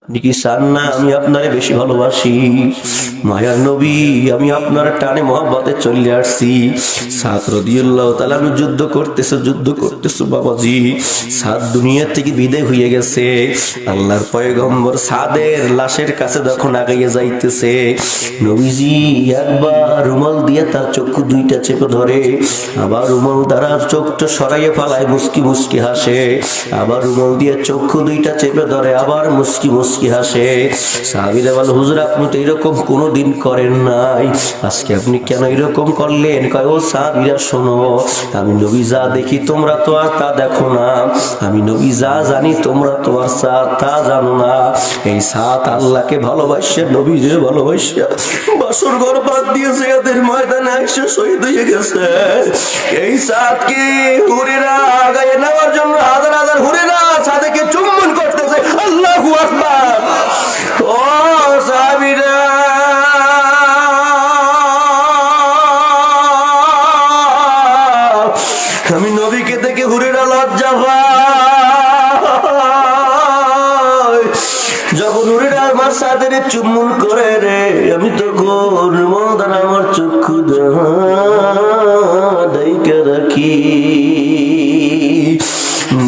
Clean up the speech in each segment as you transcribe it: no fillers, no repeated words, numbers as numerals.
কি চান না আমি আপনারে বেশি ভালোবাসি? মায়ার নবী, আমি আপনার টানে মহব্বতে চলে আসছি। সাদ রাদিয়াল্লাহু তাআলা যুদ্ধ করতেছে বাবাজি। সাদ দুনিয়া থেকে বিদায় হয়ে গেছে। আল্লাহর পয়গম্বর সাদের লাশের কাছে যখন আগাইয়ে যাইতেছে, নবীজি একবার রুমাল দিয়ে তার চক্ষু দুইটা চেপে ধরে, আবার রুমাল দ্বারা চোখটা সরাইয়ে পালায়, মুস্কি মুস্কি হাসে, আবার রুমাল দিয়ে চক্ষু দুইটা চেপে ধরে, আবার মুস্কি মুস্কি হাসে। সাহাবীরা বলে, হুজুর আপনি তো এরকম কোনোদিন করেন নাই, আজকে আপনি কেন এরকম করলেন? কয়, ও সাহাবীরা শোনো, আমি নবী যা দেখি তোমরা তো আর তা দেখো না, আমি নবী যা জানি তোমরা তো আর তা জানো না। এই সাত আল্লাহকে ভালোবাসে, নবীকে ভালোবাসে বাসর ঘর বাদ দিয়েছে, এদের ময়দানে এসে শহীদ হয়ে গেছে। এই সাতকে হুরেরা আগায় নেওয়ার জন্য হাজার হাজার হুরেরা সাদেকে চুম্বন করতেছে। আল্লাহু আকবার। ও সাহাবীরা, আমি নবীকে দেখে হুরেরা লজ্জা পায়। যখন হুরেরা আমার সাদের চুম্বন করে রে, আমি তখন মদান আমার চক্ষু দাইকে রাখি।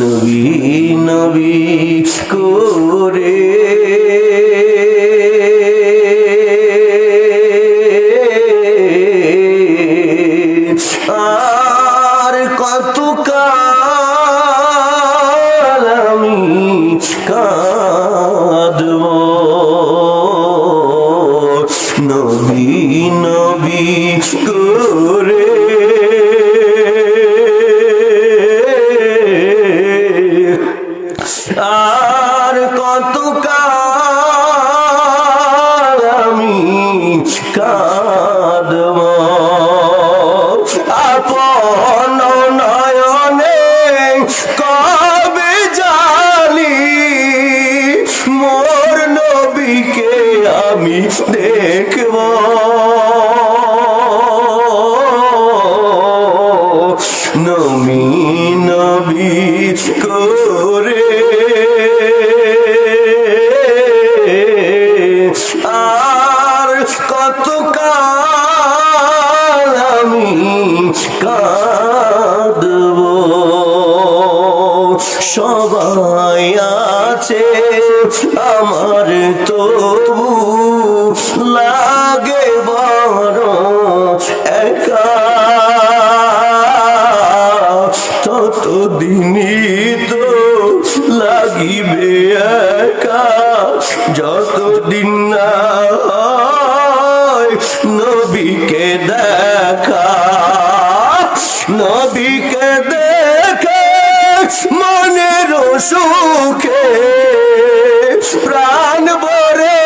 নবী নবী করে আর কত কাল আমি কাঁদব। নবী নবী করে আর কত কাল আমি কাঁদব। আপন নয়নে কবে জানি মোর নবীকে আমি দেখব। নবী নবী করে আর কত কাল আমি কাঁদব। সবাই আছে আমার তবু লাগে বড় একা, ততদিনই তো লাগিবে একা, যতদিন না হয় নবীকে দেখা। নবীকে দেখে মনের সুখে প্রাণ ভরে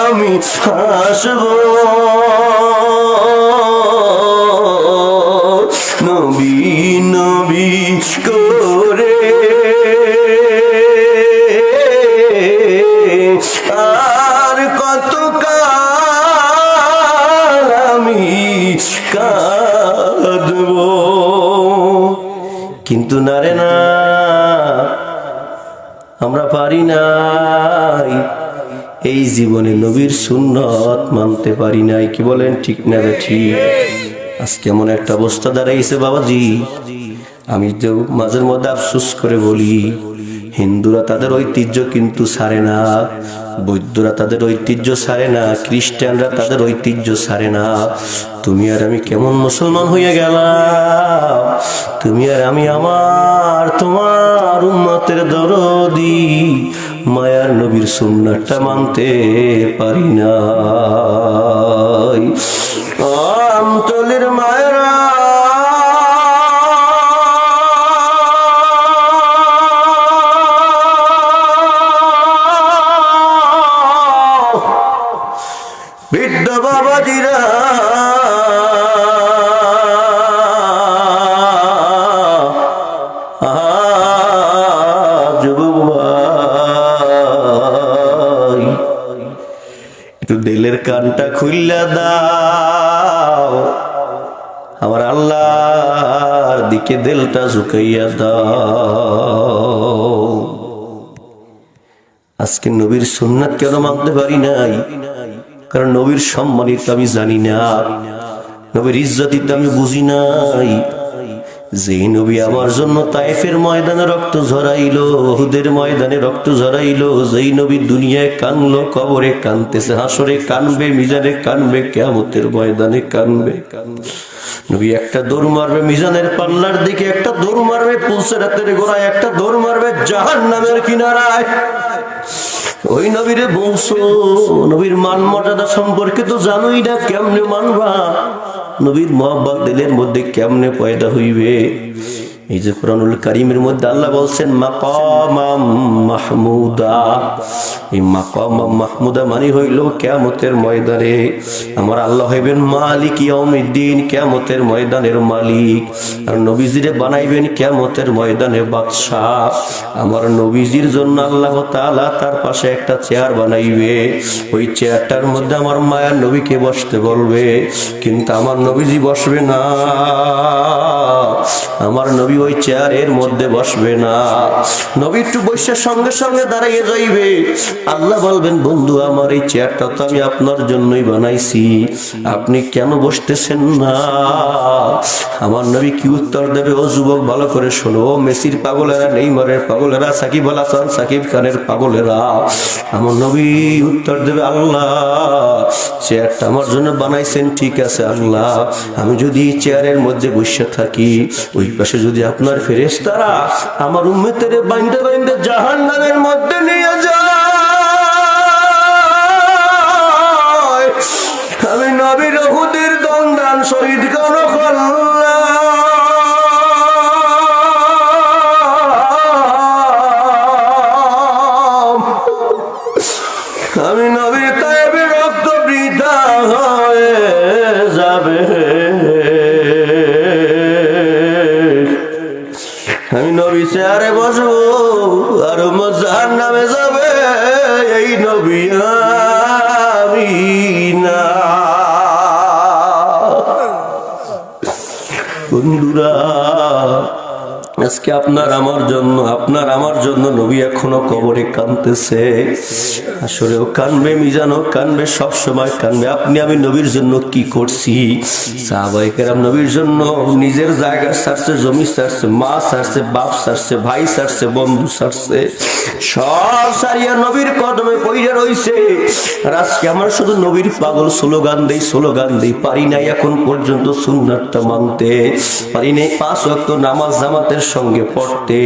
আমি হাসব। নবী নবী করে আর কত কাল আমি কাঁদব। কিন্তু না রে না, আমরা পারি নাই, এই জীবনে নবীর সুন্নত মানতে পারি নাই। কি বলেন, ঠিক না ঠিক? আজকে এমন একটা অবস্থা দাঁড়াইছে বাবাজি, আমি যে মাঝের মধ্যে আফসোস করে বলি, হিন্দুরা তাদের ঐতিহ্য কিন্তু ছাড়ে না, বৌদ্ধরা তাদের ঐতিহ্য ছাড়ে না, খ্রিস্টানরা তাদের ঐতিহ্য ছাড়ে না। তুমি আর আমি কেমন মুসলমান হয়ে গেলাম? তুমি আর আমি আমার তোমার উম্মতের দরদি মায়ার নবীর সুন্নাতটা মানতে পারি না। আমতলের মায়েরা, বৃদ্ধ বাবাজিরা, যুবক ভাই, একটু দিলের কানটা খুইলা দাও, আমার আল্লাহর দিকে দিলটা ঝুঁকাইয়া দাও। আজকে নবীর সুন্নাত কেন মানতে পারি নাই? কারণ নবীর সম্মানিত আমি জানি না, নবীর ইজ্জতিত আমি বুঝি নাই। যেই নবী আমার জন্য তায়েফের ময়দানে রক্ত ঝরাইলো, উহুদের ময়দানে রক্ত ঝরাইলো, যেই নবী দুনিয়ায় কানলো, কবরে কানতেছে, হাসরে কানবে, মিজানে কানবে, কিয়ামতের ময়দানে কানবে। নবী একটা দৌড় মারবে মিজানের পাল্লার দিকে, একটা দৌড় মারবে পুলসিরাতের গোড়ায়, একটা দৌড় মারবে জাহান্নামের কিনারায়। ওই নবীরে বংশ, নবীর মান মর্যাদা সম্পর্কে তো জানোই না, কেমনে মানবা? নবীর মহব্বত দিলের মধ্যে কেমনে পয়দা হইবে? এই যে কুরআনুল কারীমের মধ্যে আল্লাহ বলছেন মাকামাম মাহমুদা, এই মাকামাম মাহমুদা মানে হইল কিয়ামতের ময়দানে আমার আল্লাহ হইবেন মালিক ইয়াউমিদ্দিন, কিয়ামতের ময়দানের মালিক। আর নবীজিরে বানাইবেন কিয়ামতের ময়দানে বাদশা। আমার নবীজির জন্য আল্লাহ তাআলা তার পাশে একটা চেয়ার বানাইবে, ওই চেয়ারটার মধ্যে আমার মায়ার নবীকে বসতে বলবে, কিন্তু আমার নবীজি বসবে না, আমার নবী ওই চেয়ারের মধ্যে বসবে না। নবী একটু বসে সঙ্গে সঙ্গে দাঁড়িয়ে যাইবে। আল্লাহ বলবেন বন্ধু আমার এই চেয়ারটা তো আমি আপনার জন্যই বানাইছি, আপনি কেন বসতেছেন না? আমার নবী কি উত্তর দেবে? ও যুবক ভালো করে শোনো, মেসির পাগলেরা, নেইমারের পাগলেরা, সাকিব আল হাসান সাকিব খানের পাগলেরা, আমার নবী উত্তর দেবে আল্লাহ চেয়ারটা আমার জন্য বানাইছেন ঠিক আছে আল্লাহ, আমি যদি চেয়ারের মধ্যে বসে থাকি, ওই পাশে যদি আপনার ফেরেশতারা আমার উম্মতের বাইন্দে বাইন্দে জাহান্নামের মধ্যে নিয়ে যায়, আমি নবীর উহুদের দন্দান শহীদ কোন আমি নবীর তায়েবের রক্ত বৃথা হয়ে যাবে, আমি নবী চেয়ারে বসবো আর জাহান্নামে যাবে এই নবী আমি না। বন্ধুরা আজকে আপনার আমার জন্য নবী এখনো কবরে কাঁদতেছে, আসলেও কানবে, মিজানও কানবে, সব সময় কানবে। আপনি আমি নবীর জন্য কি করছি? সাহাবায়ে কেরাম নবীর জন্য নিজের জায়গা ছাড়ছে, জমি ছাড়ছে, মা ছাড়ছে, বাপ ছাড়ছে, ভাই ছাড়ছে, বন্ধু ছাড়ছে, সব ছাড়িয়া নবীর কদমে পইড়া রইছে। আর আজকে আমরা শুধু নবীর পাগল, স্লোগান দেই, পারি নাই এখন পর্যন্ত সুন্নাতটা মানতে, পারি নাই 5 ওয়াক্ত নামাজ জামাতের সঙ্গে পড়তে,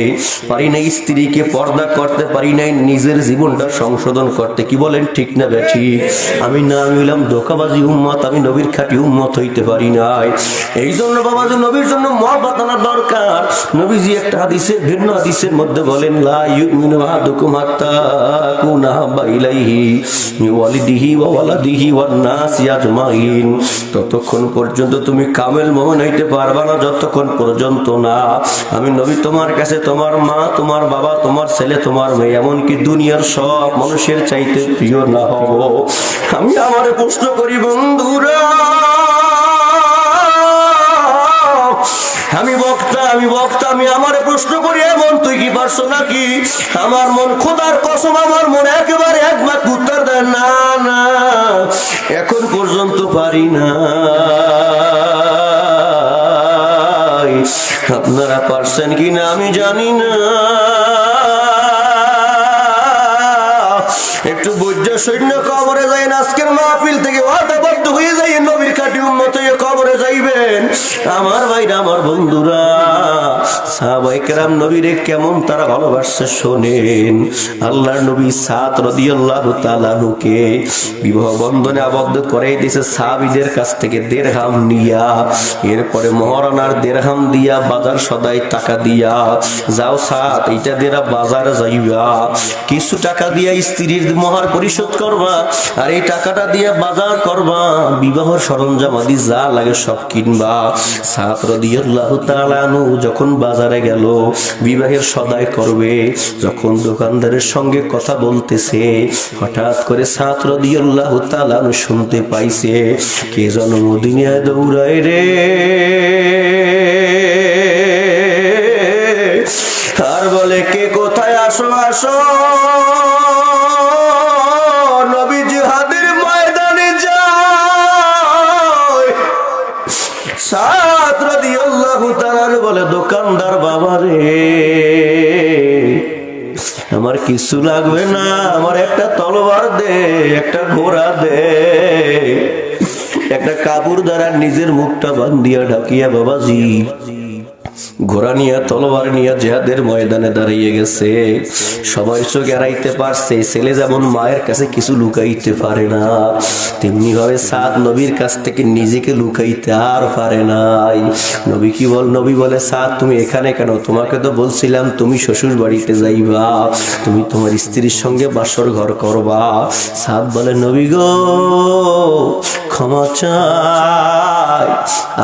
পারি নাই স্ত্রীকে পর্দা করতে, পারি নাই নিজের জীবনটা সংশোধন করতে। কি বলেন ঠিক না বেঠি? আমি না হইলাম ধোঁকাবাজি উম্মত, আমি নবীর খাঁটি উম্মত হইতে পারি নাই। এই জন্য বাবাজি নবীর জন্য মহব্বত আনা দরকার। নবীজি একটা হাদিসে, ভিন্ন হাদিসের মধ্যে বলেন লা ইউমিনু আহাদুকুম হাত্তা আকুনা হাব্বা ইলাইহি মিন ওয়ালিদিহি ওয়া ওয়ালাদিহি ওয়ান নাসি আজমাইন, ততক্ষণ পর্যন্ত তুমি কামেল মুমিন হইতে পারবা না যতক্ষণ পর্যন্ত না আমি নবী তোমার কাছে তোমার মা, তোমার বাবা, তোমার ছেলে, তোমার মেয়ে, এমনকি দুনিয়ার সব মানুষের চাইতে প্রিয় না হব। আমি আমারে প্রশ্ন করি বন্ধুরা, আমি বক্তা, আমি আমারে প্রশ্ন করি, এমন তুই কি পারছো নাকি? আমার মন, খোদার কসম আমার মন একেবারে একবার উত্তর দেয় না, না এখন পর্যন্ত পারি না। আপনারা পারছেন কিনা আমি জানি না। একটু বৈজ্য সৈন্য কবরে যাই, আজকের মাহফিল থেকে ওয়াদাবদ্ধ হয়ে যাই, নবীর খাঁটি উম্মত হয়ে কবরে যাইবেন। আমার ভাইরা, আমার বন্ধুরা, সাহাবায়ে কেরাম নবীরে কেমন তারা ভালোবাসছে শোনেন। আল্লাহর নবী সাদ রাদিয়াল্লাহু তাআলা আনহুকে বিবাহ বন্ধনে আবদ্ধ করে দিয়েছে সাহাবীদের কাছ থেকে দিরহাম নিয়া, এরপরে মহারানার দিরহাম দিয়া, বাজার সদাই টাকা দিয়া, যাও সাদ এইটা দিয়া বাজারে যাইবা, কিছু টাকা দিয়া স্ত্রীর মহার পরিশোধ করবা, আর এই টাকাটা দিয়ে বাজার করবা, বিবাহের সরঞ্জাম আদি যা লাগে সব কিনবা। সাদ রাদিয়াল্লাহু তাআলা আনহু যখন বাজারে গেল বিবাহের সদাই করবে, যখন দোকানদারের সঙ্গে কথা বলতেছে, হঠাৎ করে সাদ রাদিয়াল্লাহু তাআলা আনহু শুনতে পাইছে কে যেন মদিনায় দৌড়ায় রে, আর বলে কে কোথায়, আসো আসো। কিছু লাগবে না, আমার একটা তলোয়ার দে, একটা ঘোড়া দে, একটা কাপড় দ্বারা নিজের মুখটা বান্ধিয়া ঢাকিয়া বাবাজি ঘোড়া নিয়ে তলোয়ার নিয়ে জিহাদের ময়দানে দাঁড়িয়ে গেছে। সবাই চোখ এড়াইতে পারছে, ছেলে যেমন মায়ের কাছে কিছু লুকাইতে পারে না, তেমনি ভাবে সাদ নবীর কাছ থেকে নিজেকে লুকাইতে আর পারে নাই। নবী বলে সাদ তুমি এখানে কেন? তোমাকে তো বলছিলাম তুমি শ্বশুর বাড়িতে যাইবা, তুমি তোমার স্ত্রীর সঙ্গে বাসর ঘর করবা। সাদ বলে নবী গো ক্ষমা চাই,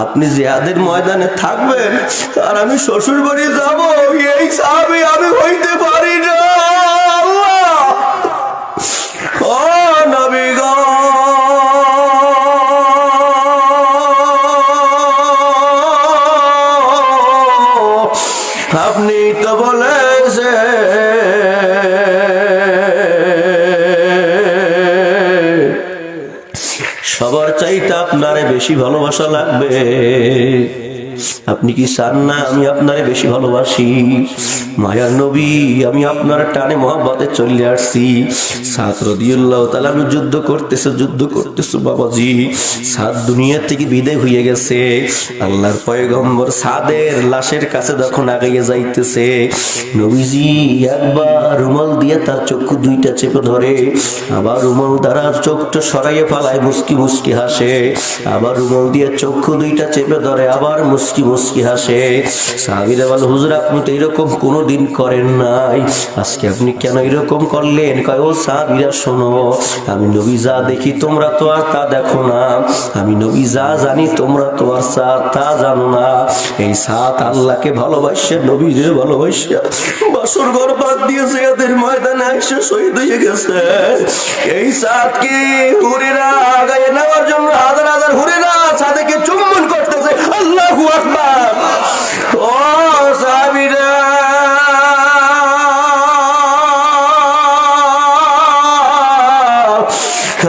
আপনি জিহাদের ময়দানে থাকবেন আর আমি শ্বশুর বাড়ি যাবো, এই সাহাবী আমি হইতে পারি না। ও নবী গো আপনি তো বলেছেন সবার চাইতে আপনারে বেশি ভালোবাসা লাগবে, আপনি কি চান না আমি আপনারে বেশি ভালোবাসি? মায়ার নবী আমি আপনার টানে মহব্বতে চলে আসছি। সাদ রাদিয়াল্লাহু তাআলা আমি যুদ্ধ করতেছে বাবাজি। সাদ দুনিয়া থেকে বিদায় হয়ে গেছে। আল্লাহর পয়গম্বর সাদের লাশের কাছে যখন আগাইয়ে যাইতেছে, নবীজি একবার রুমাল দিয়ে তার চক্ষু দুইটা চেপে ধরে, আবার রুমাল দ্বারা চোখটা সরাইয়ে পালায়, মুস্কি মুস্কি হাসে, আবার রুমাল দিয়ে চক্ষু দুইটা চেপে ধরে, আবার মুস্কি মুস্কি হাসে। সাহাবীরা বলে হুজুর আপনি তো এরকম কোনোদিন করেন নাই, আজকে আপনি কেন এরকম করলেন? কয় ও সাহাবীরা শোনো, আমি নবী যা দেখি তোমরা তো আর তা দেখো না, আমি নবী যা জানি তোমরা তো আর তা জানো না। এই সাত আল্লাহকে ভালোবাসে, নবীরে ভালোবাসে বাসর ঘর বাদ দিয়েছে, এদের ময়দানে এসে শহীদ হয়ে গেছে। এই সাতকে হুরেরা আগায় নেওয়ার জন্য হাজার হাজার হুরেরা সাদেকে চুম্বন করতেছে। আল্লাহু আকবার। ও সাহাবীরা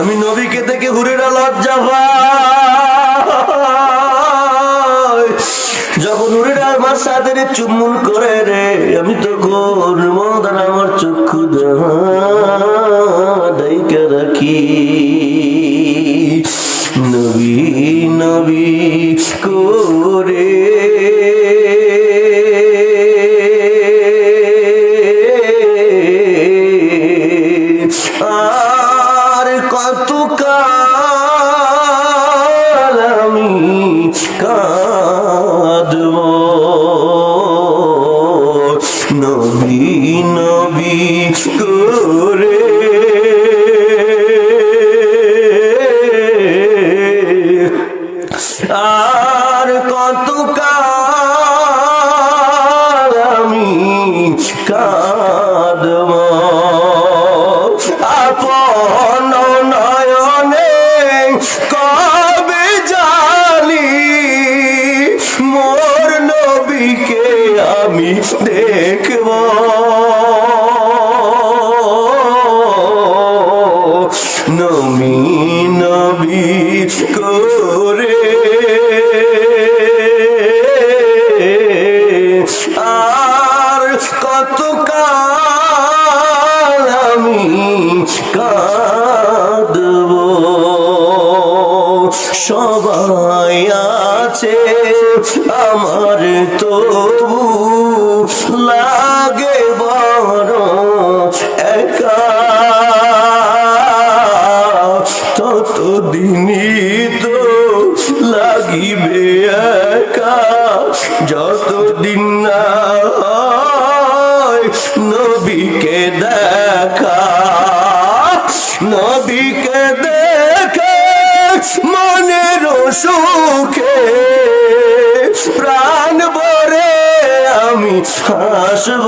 আমি নবীকে দেখে হুরেরা লজ্জা পায়, যখন হুরেরা আমার সাথে চুম্বন করে রে, আমি তখন মদান আমার চক্ষু ডাইকা রাখি, নবী নবী করে আর কত কাল আমি কাঁদব, নবী নবী করে আর কত কাল আমি কাঁদব, আপন নয়নে কবে জানি মোর নবীকে আমি দেখব, নবী নবী করে আর কত কাল আমি কাঁদব। সবাই আছে আমার তবু লাগে বড় একা, ততদিনই তো লাগিবে একা, যতদিন না হয় নবীকে দেখা, নবীকে দেখে মনের সুখে প্রাণ ভরে আমি হাসব,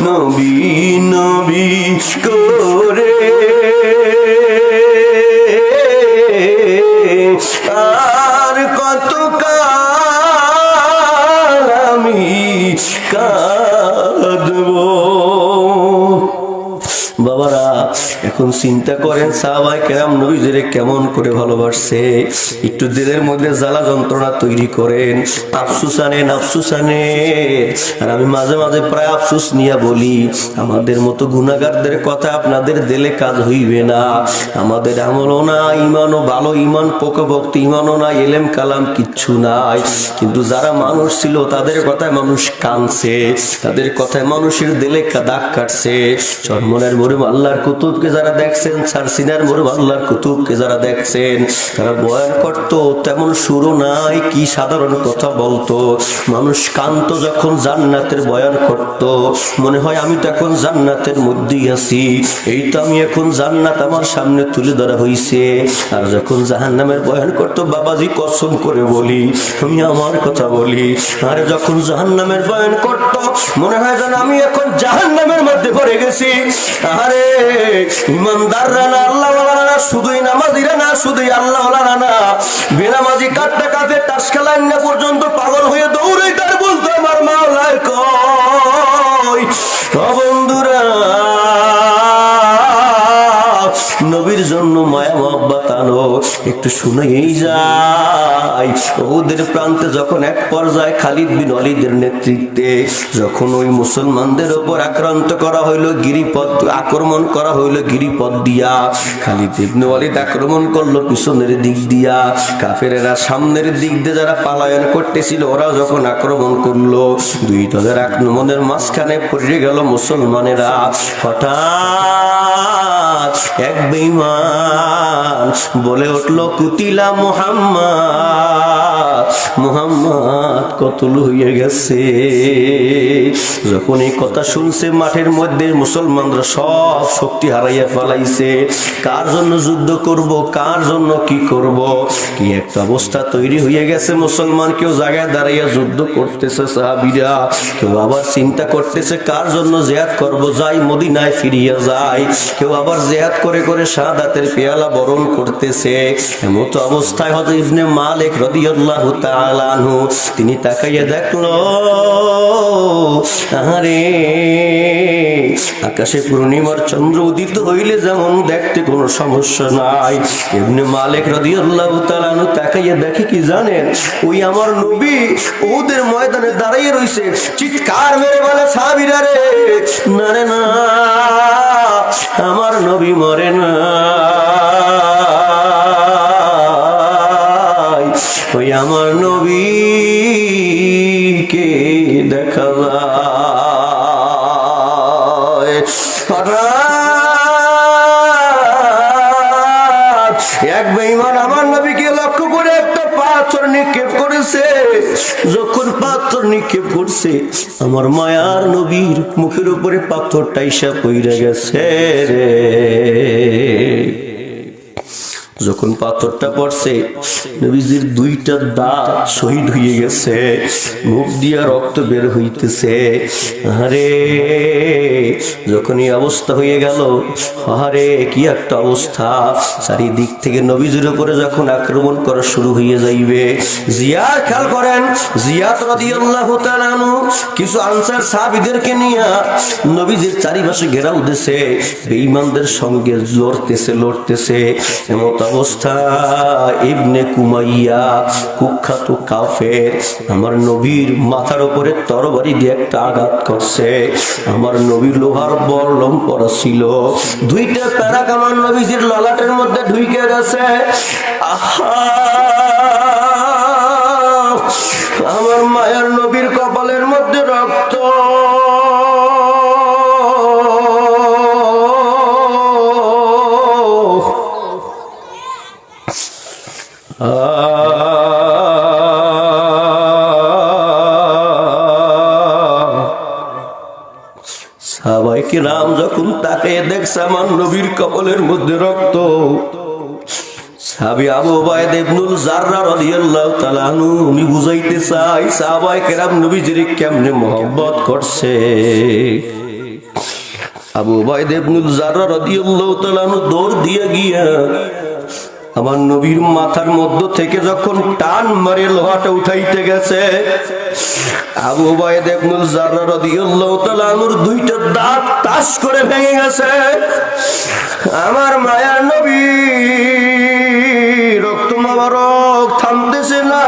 নবী নবী করে আর কত কাল আমি কাঁদব। বাবারা এখন চিন্তা করেন সাহাবায়ে কেরাম নবীজিরে কেমন করে ভালোবাসছে। একটু দিলের মধ্যে জ্বালা যন্ত্রণা তৈরি করেন, আফসোস আনেন, আফসোস আনেন। আর আমি মাঝে মাঝে প্রায় আফসোস নিয়ে বলি, আমাদের মতো গুনাহগারদের কথা আপনাদের দিলে কাজ হইবে না। আমাদের আমলও না, ইমানও ভালো ইমান, পোকাভক্ত ইমানও না, এলেম কালাম কিচ্ছু নাই। কিন্তু যারা মানুষ ছিল তাদের কথায় মানুষ কাঁদছে, তাদের কথায় মানুষের দিলে দাগ কাটছে। চরমনের মরুম আল্লাহর কুতুবকে যারা দেখছেন, সারসিনার মরুম আল্লাহর কুতুবকে যারা দেখছেন, তারা বয়ান করতো, তেমন সুরও নাই, কি সাধারণ কথা বলতো। মানুষ কান্ত যখন জান্নাতের বয়ান করত, মনে হয় আমি তো এখন জান্নাতের মধ্যেই আছি, এই তো আমি এখন জান্নাত আমার সামনে তুলে ধরা হইছে। আর যখন জাহান্নামের বয়ান করতো, বাবাজি কসম করে বলি, আমি আমার কথা বলি, আর যখন জাহান্নামের বয়ান করত, মনে হয় যেন আমি এখন জাহান্নামের মধ্যে পড়ে গেছি। আরে ইমানদাররা না, আল্লাহওয়ালারা না, শুধুই নামাজিরা না, শুধুই আল্লাহওয়ালারা না, বেনামাজি কাটতে কাটতে তাস খেলায় না পর্যন্ত পাগল হয়ে দৌড়ে তার বলতো আমার মাওলার কই। ও বন্ধুরা, নবীর জন্য মায়া মহব্বত আনো, একটু শুনেই যায়। ওদের প্রান্তে যখন এক পর্যায়ে খালিদ বিন ওয়ালিদের নেতৃত্বে যখন ওই মুসলমানদের উপর আক্রান্ত করা হইলো, গিরিপথ আক্রমণ করা হইলো গিরিপথ দিয়া, খালিদ ইবনে ওয়ালিদ আক্রমণ করলো পিছনের দিক দিয়া, কাফেরেরা সামনের দিক দিয়ে যারা পালায়ন করতেছিল ওরা যখন আক্রমণ করলো, দুই দলের আক্রমণের মাঝখানে পড়ে গেল মুসলমানেরা। হঠাৎ এক বেঈমান বলে উঠলো, কুতিলা মুহাম্মদ, মুহাম্মদ কতল হয়ে গেছে। যখন এই কথা শুনছে, মাঠের মধ্যে মুসলমানরা সব শক্তি হারাইয়া ফেলাইছে। কার জন্য যুদ্ধ করব, কার জন্য কি করব, কি একটা অবস্থা তৈরি হয়ে গেছে। মুসলমান কেউ জায়গায় দাঁড়াইয়া যুদ্ধ করতেছে, সাহাবীরা কেউ আবার চিন্তা করতেছে কার জন্য জিহাদ করব, যাই মদিনায় ফিরিয়া যাই। কেউ আবার জিহাদ করে করে শাহাদাতের পেয়ালা বরণ করতেছে। এমত অবস্থায় হযরত ইবনে মালিক রাদিয়াল্লাহু তাআলা আনহু তিনি তাকাইয়া দেখলো, আরে আকাশে পূর্ণিমার চন্দ্র উদিত হইলে যেমন দেখতে কোনো সমস্যা নাই। ইবনে মালিক রাদিয়াল্লাহু তাআলা আনহু তাকাইয়া দেখে কি জানেন, ওই আমার নবী ওদের ময়দানে দাঁড়িয়ে রইছে। চিৎকার মেরে বলে, সাহাবীরা রে, না রে না, আমার নবী মরে না, ওই আমার নবীকে দেখা যায়। এক বেঈমান আমার নবীকে লক্ষ্য করে একটা পাথর নিক্ষেপ করেছে। যখন পাথর নিক্ষেপ করছে, আমার মায়ার নবীর মুখের উপরে পাথরটা এসে পইড়া গেছে রে। যখন পাথরটা পড়ছে, নবীজির দুইটা দাঁত শহীদ হয়ে গেছে, মুখ দিয়া রক্ত বের হইতেছে। আরে যখন এই অবস্থা হয়ে গেল, আরে কি একটা অবস্থা, চারিদিক থেকে নবীজির উপরে যখন আক্রমণ করা শুরু হয়ে যাইবে। জিয়াদ খেয়াল করেন, জিয়াদ রাদিয়াল্লাহু তাআলা আনহু কিছু আনসার সাহাবীদেরকে নিয়ে নবীজির চারিপাশে ঘেরাও দিয়েছে, বেঈমানদের সঙ্গে লড়তেছে। এমন অবস্থা ইবনে কুমাইয়া কুখ্যাত কাফের আমার নবীর মাথার উপরে তরবারি দিয়ে একটা আঘাত করছে। আমার নবীর লোহার বর্লম পরা ছিল, দুইটা প্যারাক আমার নবীজির ললাটের মধ্যে ঢুকে গেছে। আহা, আমার মায়ের নবীর কপালের মধ্যে রক্ত। সাহাবায়ে কিরাম যখন তাকে দেখছে আমার নবীর কপালের মধ্যে রক্ত, সাহাবী আবু উবাইদা ইবনুল জাররা রাদিয়াল্লাহু তাআলা আনহু উনি বুঝাইতে চাই সাহাবায়ে কিরাম নবীজির কেমনে মহব্বত করছে। আবু উবাইদা ইবনুল জাররা রাদিয়াল্লাহু তাআলা আনহু দৌড় দিয়ে গিয়া আমার নবীর মাথার মধ্য থেকে যখন টান মারে লোহাটা উঠাইতে গেছে, আবু উবাইদা ইবনুল জাররা রাদিয়াল্লাহু তাআলা আনহুর দুইটা দাঁত তাস করে ভেঙে গেছে। আমার মায়ার নবী রক্ত মোবারক থামতেছে না।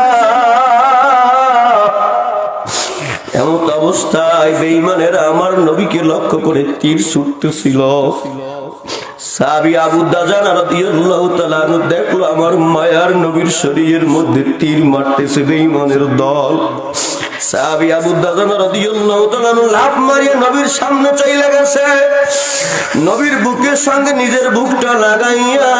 এমন অবস্থায় বেঈমানেরা আমার নবীকে লক্ষ্য করে তীর ছুটতেছিল। সাহাবী আবু দাজানা রাদিয়াল্লাহু তাআলা আনহু দেখলো আমার মায়ার নবীর শরীরের মধ্যে তীর মারতেছে বেঈমানের দল। সাহাবী আবু দাজানা রাদিয়াল্লাহু তাআলা আনহু লাফ মারিয়ে নবীর সামনে চলে গেছে। নবীর বুকের সঙ্গে নিজের বুকটা লাগাইয়া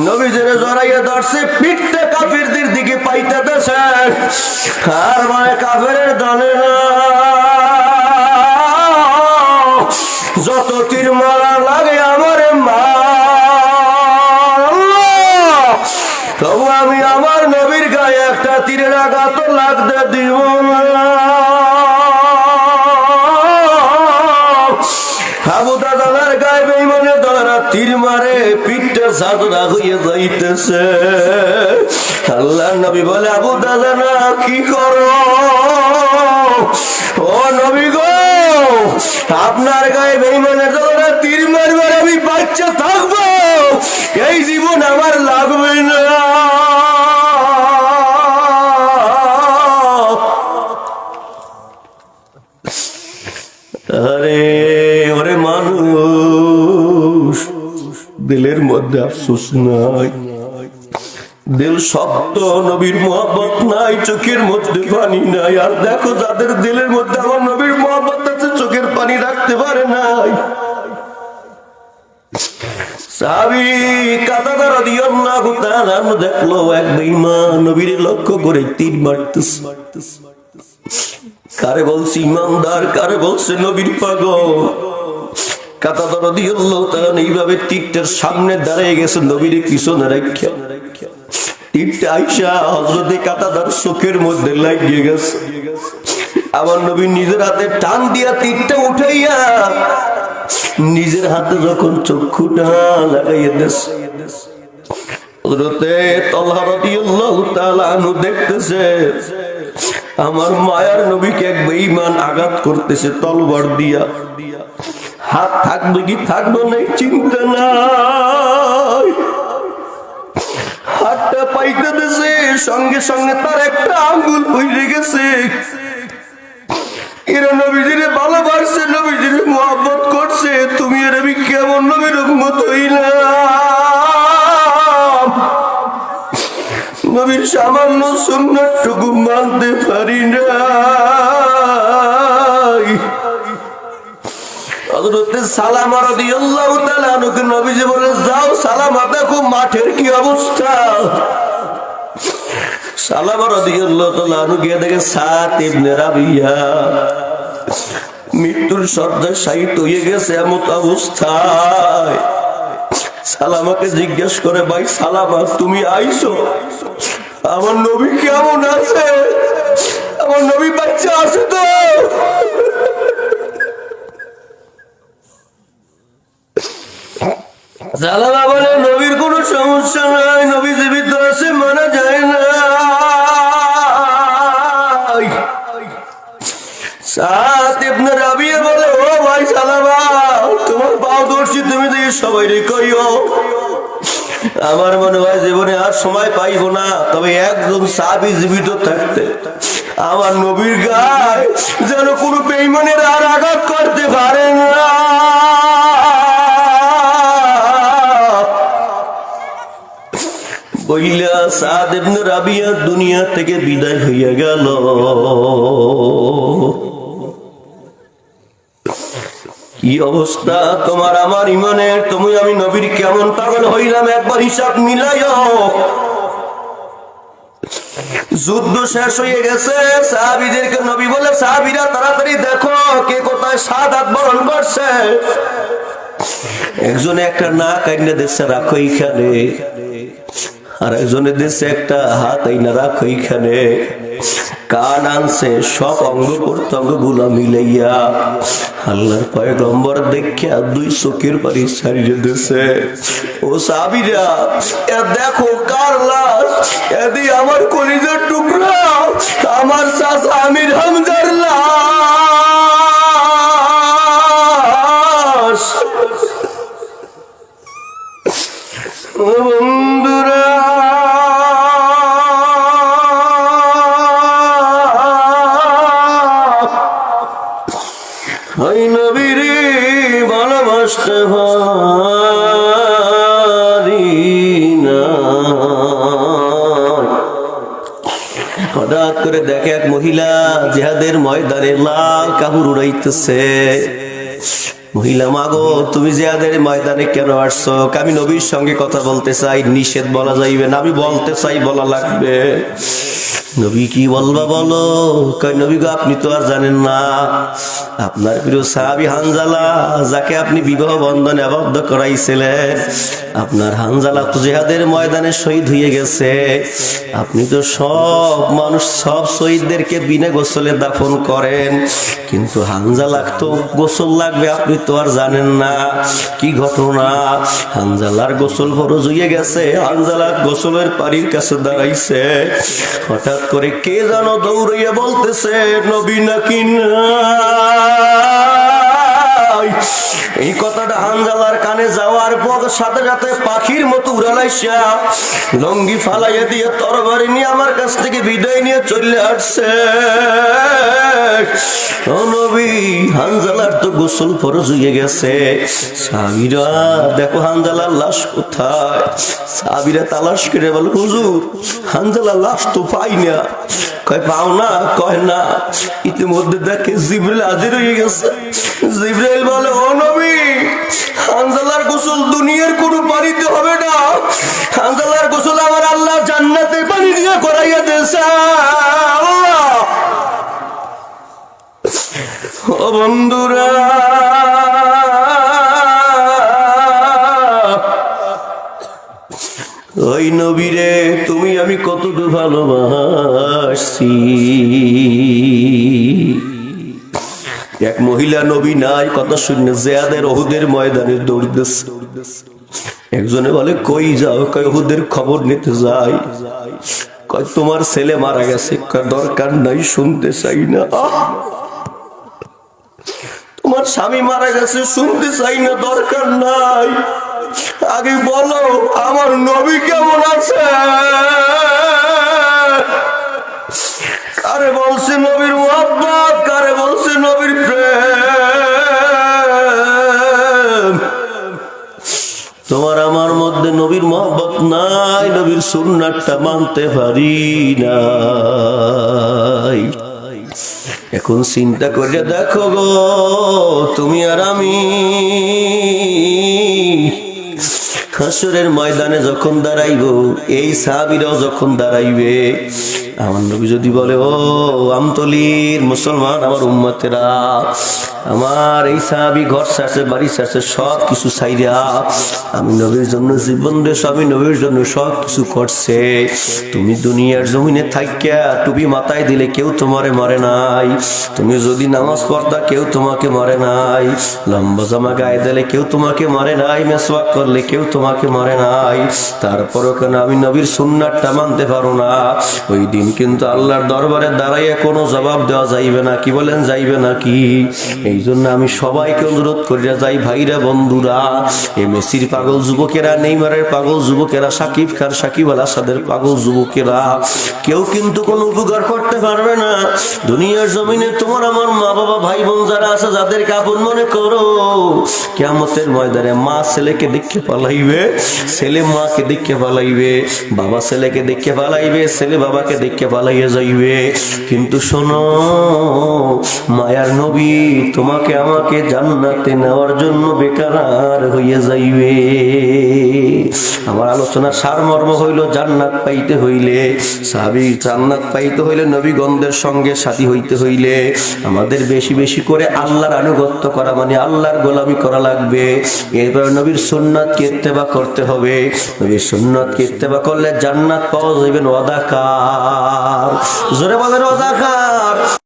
নবীজের জড়াইয়া ধরছে, পিঠটা কাফিরদের দিকে পাইতেছে। আর মানে কাফেরের দলে যত তীর মারা লাগে আমার মা, তবু আমি আমার নবীর গায়ে একটা তীরের আঘাত লাগতে দিব না। আবু দাদার গায়ে বেঈমানের দলেরা তীর মারে, পিঠটা সাদরা হয়ে যাইতেছে। আল্লাহর নবী বলে, আবু দাদা না কি করো? ও নবী গো, আপনার গায়ে বেঈমানের দলেরা তীর মারবে, আমি বাচ্চা থাকবো, এই জীবন আমার লাগবে না। আরে ওরে মানুষ, দিলের মধ্যে আফসোস নাই, দিল শক্ত, নবীর মহব্বত নাই, চোখের মধ্যে পানি নাই। আর দেখো যাদের দিলের মধ্যে আমার নবীর মহব্বত আছে, চোখের পানি রাখতে পারে নাই। সাহাবী কাতাদা রাদিয়াল্লাহু তাআলা দেখলো এক বেঈমান নবীর লক্ষ্য করে তীর মারতেছে। কারে বলছে ইমানদার, কারে বলছে নবীর পাগল। কাতাদা রাদিয়াল্লাহু তাআলা এইভাবে তীরটার সামনে দাঁড়িয়ে গেছে, নবীর পিছনে রাখিয়া। তীরটা আইসা হযরতে কাতাদার চোখের মধ্যে লাগিয়ে গেছে। আমার নবী নিজের হাতে টান দিয়া তীরটা উঠাইয়া নিজের হাতে যখন চক্ষুটা লাগাইয়া দিয়েছে, হযরতে তালহা রাদিয়াল্লাহু তাআলা আনহু দেখতেছে আমার মায়ার নবীকে এক বেঈমান আঘাত করতেছে তলবার দিয়া। হাত থাকবে কি থাকবে না চিন্তা নাই, হাতটা পাইতে দিছে, সঙ্গে সঙ্গে তার একটা আঙ্গুল পড়ে গেছে। এরা নবীজিরে ভালোবাসছে, নবীজিরে মহব্বত করছে, তুমি এর আমি কেমন নবীর উম্মত হইলাম? নবীর সামান্য সুন্নাতটুকু মানতে পারি নাই। হযরতে সালামা রাদিয়াল্লাহু তাআলা আনহুকে নবীজি বলে, যাও সালামা দেখো মাঠের কি অবস্থা। সালামা রাদিয়াল্লাহু তাআলা আনহু গিয়ে দেখে সাত ইবনে রাবিয়া মৃত্যুর শয্যায় শায়িত হয়ে গেছে। এমন অবস্থায় সালামাকে জিজ্ঞেস করে, ভাই সালামা তুমি আইছো, আমার নবী কেমন আছে? আমার নবী বাচ্চা আছে তো? সালামা বলে, নবীর কোনো সমস্যা নাই, নবী জীবিত আছে, মানা যায় না। সাত ইবনে রাবিয়া বলে, ও ভাই সালামা, তোমার পারদর্শী, তুমি দিয়ে সবাই কইও, আমার মনে হয় জীবনে আর সময় পাইব না, তবে একজন সাহাবী জীবিত থাকতে আমার নবীর গায়ে যেন কোনো বেঈমানের আর আঘাত করতে পারে না। বইলা সাদ ইবনে রাবিয়া দুনিয়া থেকে বিদায় হইয়া গেল। কি অবস্থা তোমার আমার ইমানের, তুমি আমি নবীর কেমন পাগল হইলাম, একবার হিসাব মিলাইও। যুদ্ধ শেষ হয়ে গেছে, সাহাবীদেরকে নবী বলে, সাহাবীরা তাড়াতাড়ি দেখো কে কোথায় শাহাদাত বরণ করছে। একজনে একটা নাক আইনা দেশে রাখো এইখানে, আর একজনের দেশে একটা হাত আইনা রাখো এইখানে, কান আনছে, সব অঙ্গ প্রত্যঙ্গ গুলা মিলাইয়া আল্লাহর পয়গম্বর দেখিয়া দুই চোখের পানি ছাড়িয়ে দিছে। ও সাহাবীরা, এ দেখো কার লাশ, এদি আমার কলিজার টুকরা, আমার চাচা আমির হামজার লাশ। ও বন্ধুরা, ওই নবীরে ভালোবাসতে পারি না। হঠাৎ করে দেখে এক মহিলা জিহাদের ময়দানে লাল কাপড় উড়াইতেছে। মহিলা, মাগো তুমি জিহাদের ময়দানে কেন আসছো? আমি নবীর সঙ্গে কথা বলতে চাই। নিষেধ বলা যাইবে না, আমি বলতে চাই, বলা লাগবে। নবী, কি বলবা বলো? কই নবী গো, আপনি তো আর জানেন না, আপনার প্রিয় সাহাবী হানজালা, যাকে আপনি বিবাহ বন্ধনে আবদ্ধ করাইছিলেন, আপনার হানজালা তো জিহাদের ময়দানে শহীদ হয়ে গেছে। আপনি তো সব মানুষ, সব শহীদদেরকে বিনা গোসলে দাফন করেন, কিন্তু হানজালা তো গোসল লাগবে, আপনি তো আর জানেন না। কি ঘটনা? হানজালার গোসল ফরজ হয়ে গেছে। হানজালা গোসলের পানির কাছে দাঁড়াইছে। হঠাৎ করে কে যেন দৌড়াইয়া বলতেছে, নবী নাকি নাই। এই কথাটা হানজালার কানে যাওয়ার পর সাথে সাথে পাখির মতো উড়ালাইসা লঙ্গি ফালাইয়া দিয়ে তরবারি নিয়ে আমার কাছ থেকে বিদায় নিয়ে চলে আসছে। ও নবী, হানজালার তো গোসল ফরজ হয়ে গেছে। সাহাবীরা, দেখো হানজালার লাশ কোথায়? সাহাবীরা তালাশ করে বলে, হুজুর হানজালার লাশ তো পাই না। কয় পাও না? কয় না। ইতিমধ্যে দেখে জিবরাইল হাজির হয়ে গেছে। জিবরাইল বলে, ও নবী, হানজালার গোসল দুনিয়ার কোনো পানিতে হবে না, হানজালার গোসল আমার আল্লাহ জান্নাতে পানি দিয়ে করাইয়া দিয়েছে। আল্লাহ! ও বন্ধুরা, ওই নবীরে তুমি আমি কতটুকু ভালোবাসি। এক মহিলা নবী নাই কথা শুনে জিহাদের উহুদের ময়দানে দৌড়তেছে। একজনে বলে, কই যাও? কয় উহুদের খবর নিতে যাই। কয় তোমার ছেলে মারা গেছে। কয় দরকার নাই, শুনতে চাই না। তোমার স্বামী মারা গেছে, শুনতে চাই না, দরকার নাই। আগে বলো আমার নবী কেমন আছে? কারে বলছে নবীর মুহাব্বত, কারে বলছে নবীর প্রেম। তোমার আমার মধ্যে নবীর মুহাব্বত নাই, নবীর সুন্নাতটা মানতে পারি নাই। এখন চিন্তা করে দেখো গো, তুমি আর আমি হাসরের ময়দানে যখন দাঁড়াইব, এই সাহাবীরাও যখন দাঁড়াইবে, আমার নবী যদি বলে, ও আমতলির মুসলমান, আমার উম্মতেরা, আমার এই সাহাবী ঘর ছাড়ছে, বাড়ি ছাড়ছে, সব কিছু ছাইরা আমি নবীর জন্য জীবন দেশ, আমি নবীর জন্য সব কিছু করছে। তুমি দুনিয়ার জমিনে থাকিয়া টুপি মাথায় দিলে কেউ তোমারে মারে নাই, তুমি যদি নামাজ পড়তা কেউ তোমাকে মারে নাই, লম্বা জামা গায়ে দিলে কেউ তোমাকে মারে নাই, মেসওয়াক করলে কেউ তোমাকে মারে নাই, তারপরও কেন আমি নবীর সুন্নাতটা মানতে পারো না? ওই দিন কিন্তু আল্লাহর দরবারে দাঁড়াইয়া কোনো জবাব দেওয়া যাইবে না। কি বলেন, যাইবে নাকি? এই জন্য আমি সবাইকে অনুরোধ করিয়া যাই, ভাইরা, বন্ধুরা, এই মেসির পাগল যুবকেরা, নেইমারের পাগল যুবকেরা, সাকিব খান, সাকিব আল হাসানের পাগল যুবকেরা, কেউ কিন্তু কোনো উপকার করতে পারবে না। দুনিয়ার জমিনে তোমার আমার মা বাবা, ভাই বোন যারা আছে, যাদেরকে আপন মনে করো, কিয়ামতের ময়দানে মা ছেলেকে দেখে পালাইবে, ছেলে মাকে দেখে পালাইবে, বাবা ছেলেকে দেখে পালাইবে, ছেলে বাবাকে দেখে পালাইয়া যাইবে। কিন্তু শোনো, মায়ার নবী তোমাকে আমাকে জান্নাতে নেওয়ার জন্য বেকার হইয়া যাইবে। আমার আলোচনার সারমর্ম হইল, জান্নাত পাইতে হইলে, সাহাবী জান্নাত পাইতে হইলে, নবীগণদের সঙ্গে সাথী হইতে হইলে আমাদের বেশি বেশি করে আল্লাহর আনুগত্য করা, মানে আল্লাহর গোলামি করা লাগবে। এরপর নবীর সুন্নাতকে ইত্তেবা করতে হবে। নবীর সুন্নাতকে ইত্তেবা করলে জান্নাত পাওয়া যাবে। ওয়াদা কার, জোরে বলেন ওয়াদা কার।